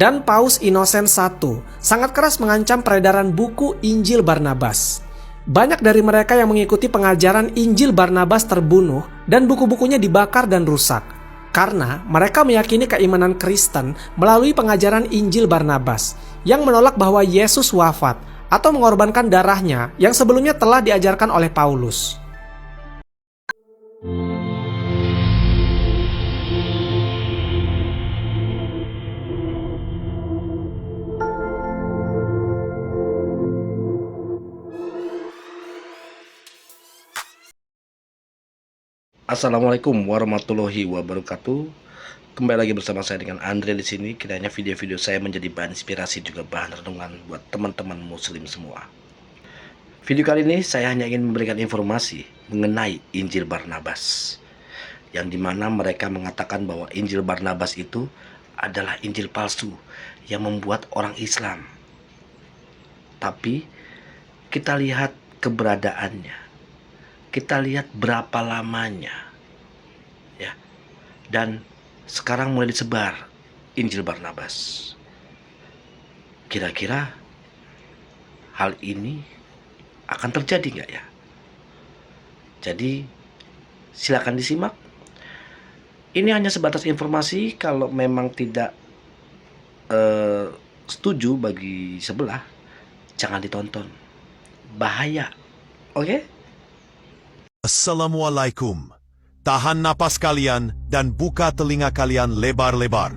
dan Paus Innocent I sangat keras mengancam peredaran buku Injil Barnabas. Banyak dari mereka yang mengikuti pengajaran Injil Barnabas terbunuh dan buku-bukunya dibakar dan rusak, karena mereka meyakini keimanan Kristen melalui pengajaran Injil Barnabas yang menolak bahwa Yesus wafat atau mengorbankan darahnya yang sebelumnya telah diajarkan oleh Paulus. Assalamualaikum warahmatullahi wabarakatuh. Kembali lagi bersama saya dengan Andre di sini. Kiranya video-video saya menjadi bahan inspirasi juga bahan renungan buat teman-teman muslim semua. Video kali ini saya hanya ingin memberikan informasi mengenai Injil Barnabas, yang dimana mereka mengatakan bahwa Injil Barnabas itu adalah Injil palsu yang membuat orang Islam. Tapi kita lihat keberadaannya, kita lihat berapa lamanya ya, dan sekarang mulai disebar Injil Barnabas. Kira-kira hal ini akan terjadi nggak ya? Jadi silakan disimak. Ini hanya sebatas informasi. Kalau memang tidak setuju bagi sebelah, jangan ditonton, bahaya. Oke? Assalamualaikum. Tahan napas kalian dan buka telinga kalian lebar-lebar.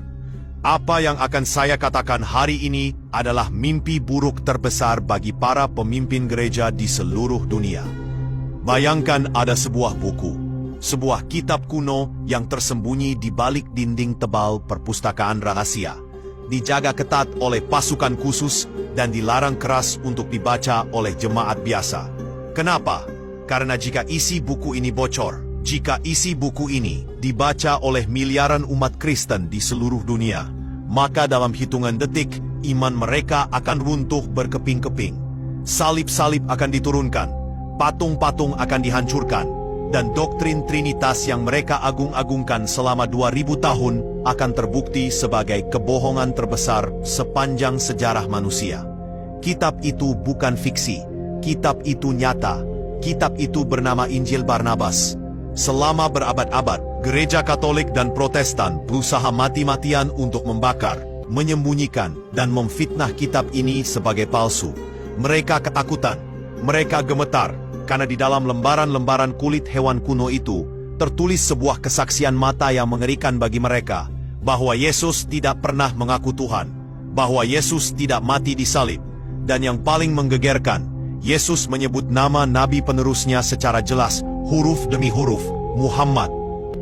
Apa yang akan saya katakan hari ini adalah mimpi buruk terbesar bagi para pemimpin gereja di seluruh dunia. Bayangkan ada sebuah buku, sebuah kitab kuno yang tersembunyi di balik dinding tebal perpustakaan rahasia, dijaga ketat oleh pasukan khusus dan dilarang keras untuk dibaca oleh jemaat biasa. Kenapa? Karena jika isi buku ini bocor, jika isi buku ini dibaca oleh miliaran umat Kristen di seluruh dunia, maka dalam hitungan detik, iman mereka akan runtuh berkeping-keping. Salib-salib akan diturunkan, patung-patung akan dihancurkan, dan doktrin Trinitas yang mereka agung-agungkan selama 2000 tahun akan terbukti sebagai kebohongan terbesar sepanjang sejarah manusia. Kitab itu bukan fiksi, kitab itu nyata. Kitab itu bernama Injil Barnabas. Selama berabad-abad, gereja Katolik dan Protestan berusaha mati-matian untuk membakar, menyembunyikan, dan memfitnah kitab ini sebagai palsu. Mereka ketakutan, mereka gemetar, karena di dalam lembaran-lembaran kulit hewan kuno itu, tertulis sebuah kesaksian mata yang mengerikan bagi mereka, bahwa Yesus tidak pernah mengaku Tuhan, bahwa Yesus tidak mati di salib, dan yang paling menggegerkan, Yesus menyebut nama nabi penerusnya secara jelas, huruf demi huruf, Muhammad.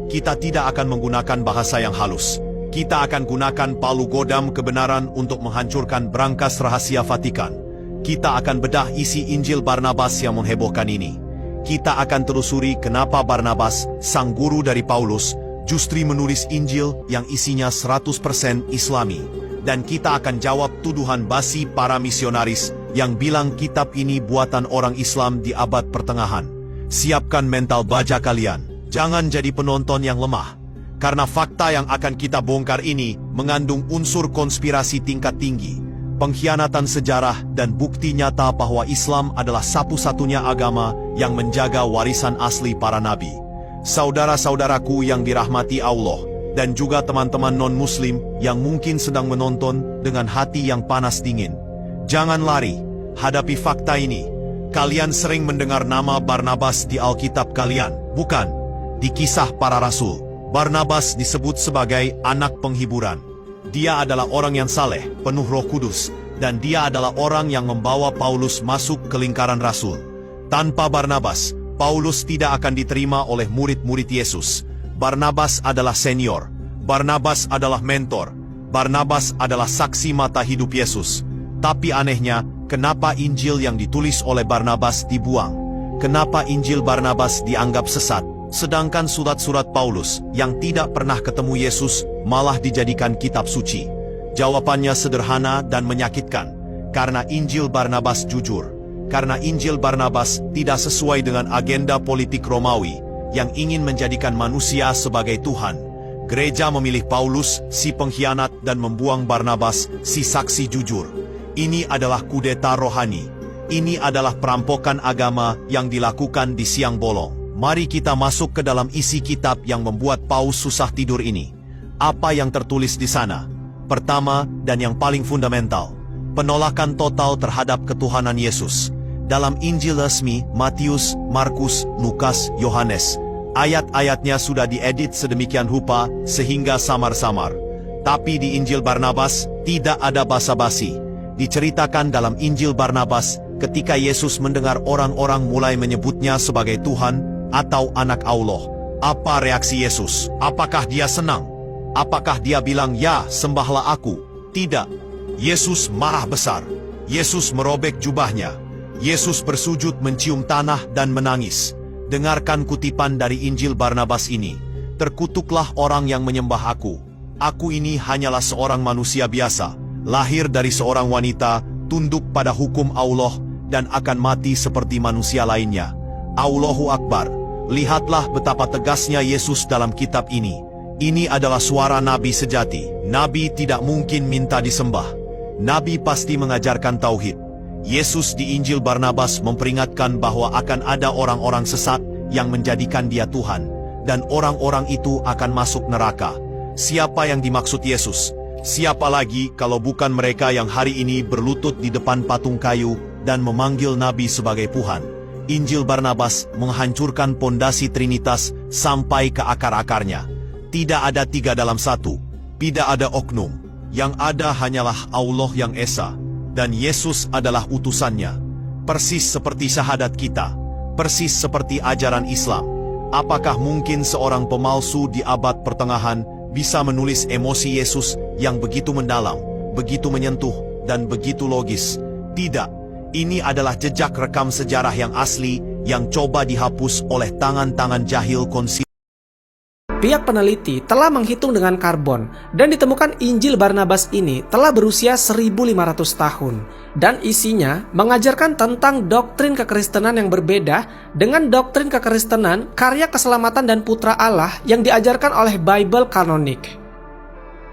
Kita tidak akan menggunakan bahasa yang halus. Kita akan gunakan palu godam kebenaran untuk menghancurkan brankas rahasia Vatikan. Kita akan bedah isi Injil Barnabas yang menghebohkan ini. Kita akan telusuri kenapa Barnabas, sang guru dari Paulus, justru menulis Injil yang isinya 100% Islami. Dan kita akan jawab tuduhan basi para misionaris yang bilang kitab ini buatan orang Islam di abad pertengahan. Siapkan mental baja kalian. Jangan jadi penonton yang lemah. Karena fakta yang akan kita bongkar ini mengandung unsur konspirasi tingkat tinggi, pengkhianatan sejarah, dan bukti nyata bahwa Islam adalah satu-satunya agama yang menjaga warisan asli para nabi. Saudara-saudaraku yang dirahmati Allah, dan juga teman-teman non-muslim yang mungkin sedang menonton dengan hati yang panas dingin. Jangan lari, hadapi fakta ini. Kalian sering mendengar nama Barnabas di Alkitab kalian, bukan? Di Kisah Para Rasul, Barnabas disebut sebagai anak penghiburan. Dia adalah orang yang saleh, penuh Roh Kudus, dan dia adalah orang yang membawa Paulus masuk ke lingkaran rasul. Tanpa Barnabas, Paulus tidak akan diterima oleh murid-murid Yesus. Barnabas adalah senior, Barnabas adalah mentor, Barnabas adalah saksi mata hidup Yesus. Tapi anehnya, kenapa Injil yang ditulis oleh Barnabas dibuang? Kenapa Injil Barnabas dianggap sesat, sedangkan surat-surat Paulus yang tidak pernah ketemu Yesus malah dijadikan kitab suci? Jawabannya sederhana dan menyakitkan, karena Injil Barnabas jujur, karena Injil Barnabas tidak sesuai dengan agenda politik Romawi yang ingin menjadikan manusia sebagai Tuhan, Gereja memilih Paulus, si pengkhianat, dan membuang Barnabas, si saksi jujur. Ini adalah kudeta rohani. Ini adalah perampokan agama yang dilakukan di siang bolong. Mari kita masuk ke dalam isi kitab yang membuat Paus susah tidur ini. Apa yang tertulis di sana? Pertama, dan yang paling fundamental, penolakan total terhadap ketuhanan Yesus. Dalam Injil resmi Matius, Markus, Lukas, Yohanes, ayat-ayatnya sudah diedit sedemikian rupa sehingga samar-samar. Tapi di Injil Barnabas tidak ada basa-basi. Diceritakan dalam Injil Barnabas ketika Yesus mendengar orang-orang mulai menyebutnya sebagai Tuhan atau anak Allah. Apa reaksi Yesus? Apakah dia senang? Apakah dia bilang, "Ya, sembahlah aku"? Tidak. Yesus marah besar. Yesus merobek jubahnya. Yesus bersujud mencium tanah dan menangis. Dengarkan kutipan dari Injil Barnabas ini. "Terkutuklah orang yang menyembah aku. Aku ini hanyalah seorang manusia biasa, lahir dari seorang wanita, tunduk pada hukum Allah, dan akan mati seperti manusia lainnya." Allahu Akbar. Lihatlah betapa tegasnya Yesus dalam kitab ini. Ini adalah suara Nabi sejati. Nabi tidak mungkin minta disembah. Nabi pasti mengajarkan tauhid. Yesus di Injil Barnabas memperingatkan bahwa akan ada orang-orang sesat yang menjadikan dia Tuhan, dan orang-orang itu akan masuk neraka. Siapa yang dimaksud Yesus? Siapa lagi kalau bukan mereka yang hari ini berlutut di depan patung kayu dan memanggil Nabi sebagai Tuhan? Injil Barnabas menghancurkan pondasi Trinitas sampai ke akar-akarnya. Tidak ada 3 dalam 1. Tidak ada oknum. Yang ada hanyalah Allah yang Esa. Dan Yesus adalah utusannya. Persis seperti syahadat kita. Persis seperti ajaran Islam. Apakah mungkin seorang pemalsu di abad pertengahan bisa menulis emosi Yesus yang begitu mendalam, begitu menyentuh, dan begitu logis? Tidak. Ini adalah jejak rekam sejarah yang asli yang coba dihapus oleh tangan-tangan jahil konsil. Pihak peneliti telah menghitung dengan karbon dan ditemukan Injil Barnabas ini telah berusia 1500 tahun dan isinya mengajarkan tentang doktrin kekristenan yang berbeda dengan doktrin kekristenan karya keselamatan dan putra Allah yang diajarkan oleh Bible kanonik.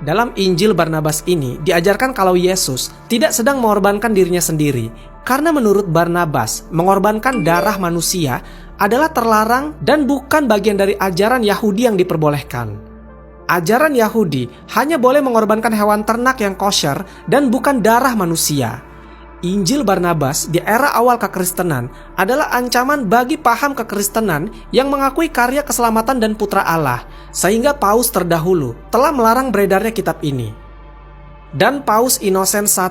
Dalam Injil Barnabas ini diajarkan kalau Yesus tidak sedang mengorbankan dirinya sendiri karena menurut Barnabas mengorbankan darah manusia adalah terlarang dan bukan bagian dari ajaran Yahudi yang diperbolehkan. Ajaran Yahudi hanya boleh mengorbankan hewan ternak yang kosher dan bukan darah manusia. Injil Barnabas di era awal kekristenan adalah ancaman bagi paham kekristenan yang mengakui karya keselamatan dan putra Allah, sehingga Paus terdahulu telah melarang beredarnya kitab ini. Dan Paus Innocent I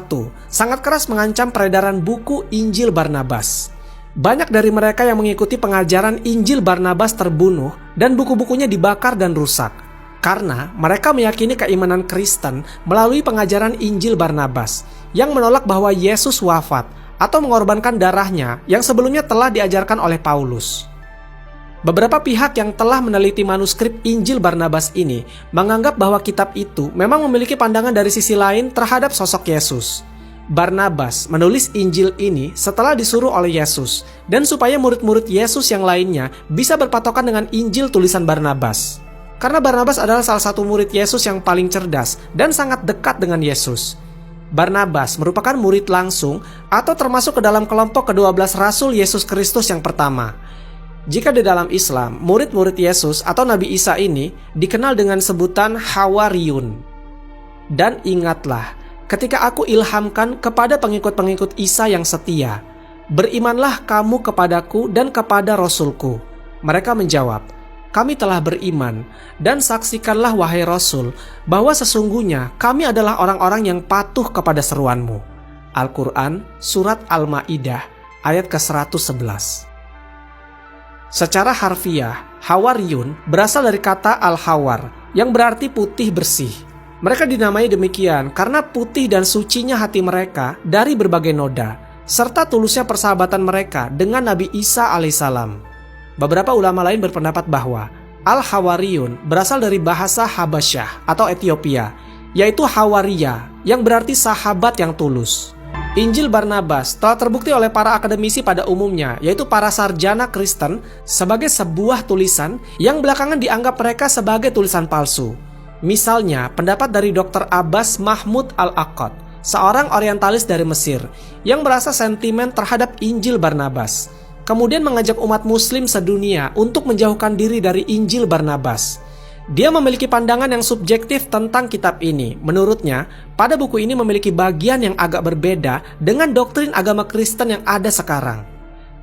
sangat keras mengancam peredaran buku Injil Barnabas. Banyak dari mereka yang mengikuti pengajaran Injil Barnabas terbunuh dan buku-bukunya dibakar dan rusak. Karena mereka meyakini keimanan Kristen melalui pengajaran Injil Barnabas yang menolak bahwa Yesus wafat atau mengorbankan darahnya yang sebelumnya telah diajarkan oleh Paulus. Beberapa pihak yang telah meneliti manuskrip Injil Barnabas ini menganggap bahwa kitab itu memang memiliki pandangan dari sisi lain terhadap sosok Yesus. Barnabas menulis Injil ini setelah disuruh oleh Yesus dan supaya murid-murid Yesus yang lainnya bisa berpatokan dengan Injil tulisan Barnabas. Karena Barnabas adalah salah satu murid Yesus yang paling cerdas dan sangat dekat dengan Yesus. Barnabas merupakan murid langsung atau termasuk ke dalam kelompok ke-12 Rasul Yesus Kristus yang pertama. Jika di dalam Islam, murid-murid Yesus atau Nabi Isa ini dikenal dengan sebutan Hawariyun. Dan ingatlah, ketika aku ilhamkan kepada pengikut-pengikut Isa yang setia, berimanlah kamu kepadaku dan kepada Rasulku. Mereka menjawab, kami telah beriman, dan saksikanlah wahai Rasul, bahwa sesungguhnya kami adalah orang-orang yang patuh kepada seruanmu. Al-Quran, Surat Al-Ma'idah, ayat ke-111. Secara harfiah, Hawariyun berasal dari kata Al-Hawar, yang berarti putih bersih. Mereka dinamai demikian karena putih dan sucinya hati mereka dari berbagai noda, serta tulusnya persahabatan mereka dengan Nabi Isa alaihissalam. Beberapa ulama lain berpendapat bahwa Al-Hawariyun berasal dari bahasa Habasyah atau Ethiopia, yaitu Hawaria, yang berarti sahabat yang tulus. Injil Barnabas telah terbukti oleh para akademisi pada umumnya, yaitu para sarjana Kristen, sebagai sebuah tulisan yang belakangan dianggap mereka sebagai tulisan palsu. Misalnya, pendapat dari Dr. Abbas Mahmud Al-Aqad, seorang orientalis dari Mesir, yang merasa sentimen terhadap Injil Barnabas, kemudian mengajak umat muslim sedunia untuk menjauhkan diri dari Injil Barnabas. Dia memiliki pandangan yang subjektif tentang kitab ini. Menurutnya, pada buku ini memiliki bagian yang agak berbeda dengan doktrin agama Kristen yang ada sekarang.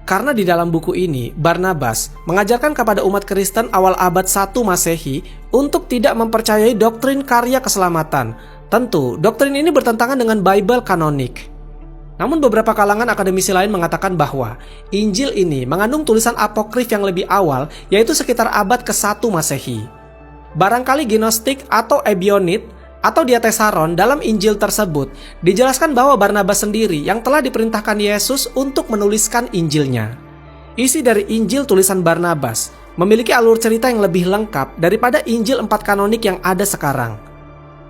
Karena di dalam buku ini, Barnabas mengajarkan kepada umat Kristen awal abad 1 Masehi untuk tidak mempercayai doktrin karya keselamatan. Tentu, doktrin ini bertentangan dengan Bible kanonik. Namun beberapa kalangan akademisi lain mengatakan bahwa Injil ini mengandung tulisan apokrif yang lebih awal, yaitu sekitar abad ke-1 Masehi. Barangkali Gnostik atau Ebionit atau Diatessaron dalam Injil tersebut dijelaskan bahwa Barnabas sendiri yang telah diperintahkan Yesus untuk menuliskan Injilnya. Isi dari Injil tulisan Barnabas memiliki alur cerita yang lebih lengkap daripada Injil 4 kanonik yang ada sekarang.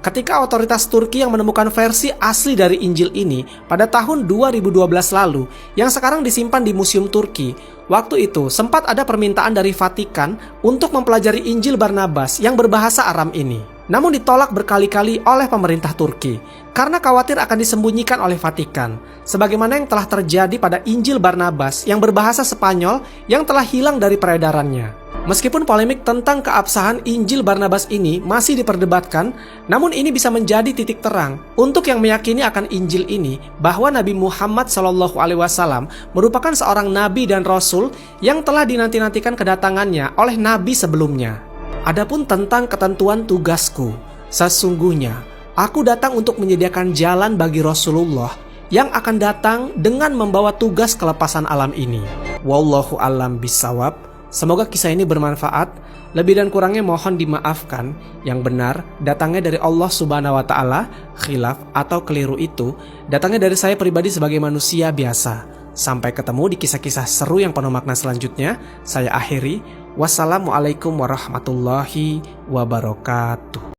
Ketika otoritas Turki yang menemukan versi asli dari Injil ini pada tahun 2012 lalu yang sekarang disimpan di Museum Turki, waktu itu sempat ada permintaan dari Vatikan untuk mempelajari Injil Barnabas yang berbahasa Aram ini. Namun ditolak berkali-kali oleh pemerintah Turki karena khawatir akan disembunyikan oleh Vatikan, sebagaimana yang telah terjadi pada Injil Barnabas yang berbahasa Spanyol yang telah hilang dari peredarannya. Meskipun polemik tentang keabsahan Injil Barnabas ini masih diperdebatkan, namun ini bisa menjadi titik terang untuk yang meyakini akan Injil ini bahwa Nabi Muhammad SAW merupakan seorang nabi dan rasul yang telah dinanti-nantikan kedatangannya oleh nabi sebelumnya. Adapun tentang ketentuan tugasku, sesungguhnya aku datang untuk menyediakan jalan bagi Rasulullah yang akan datang dengan membawa tugas kelepasan alam ini. Wallahu a'lam bishawab. Semoga kisah ini bermanfaat. Lebih dan kurangnya mohon dimaafkan. Yang benar datangnya dari Allah Subhanahu wa taala, khilaf atau keliru itu datangnya dari saya pribadi sebagai manusia biasa. Sampai ketemu di kisah-kisah seru yang penuh makna selanjutnya. Saya akhiri. Wassalamualaikum warahmatullahi wabarakatuh.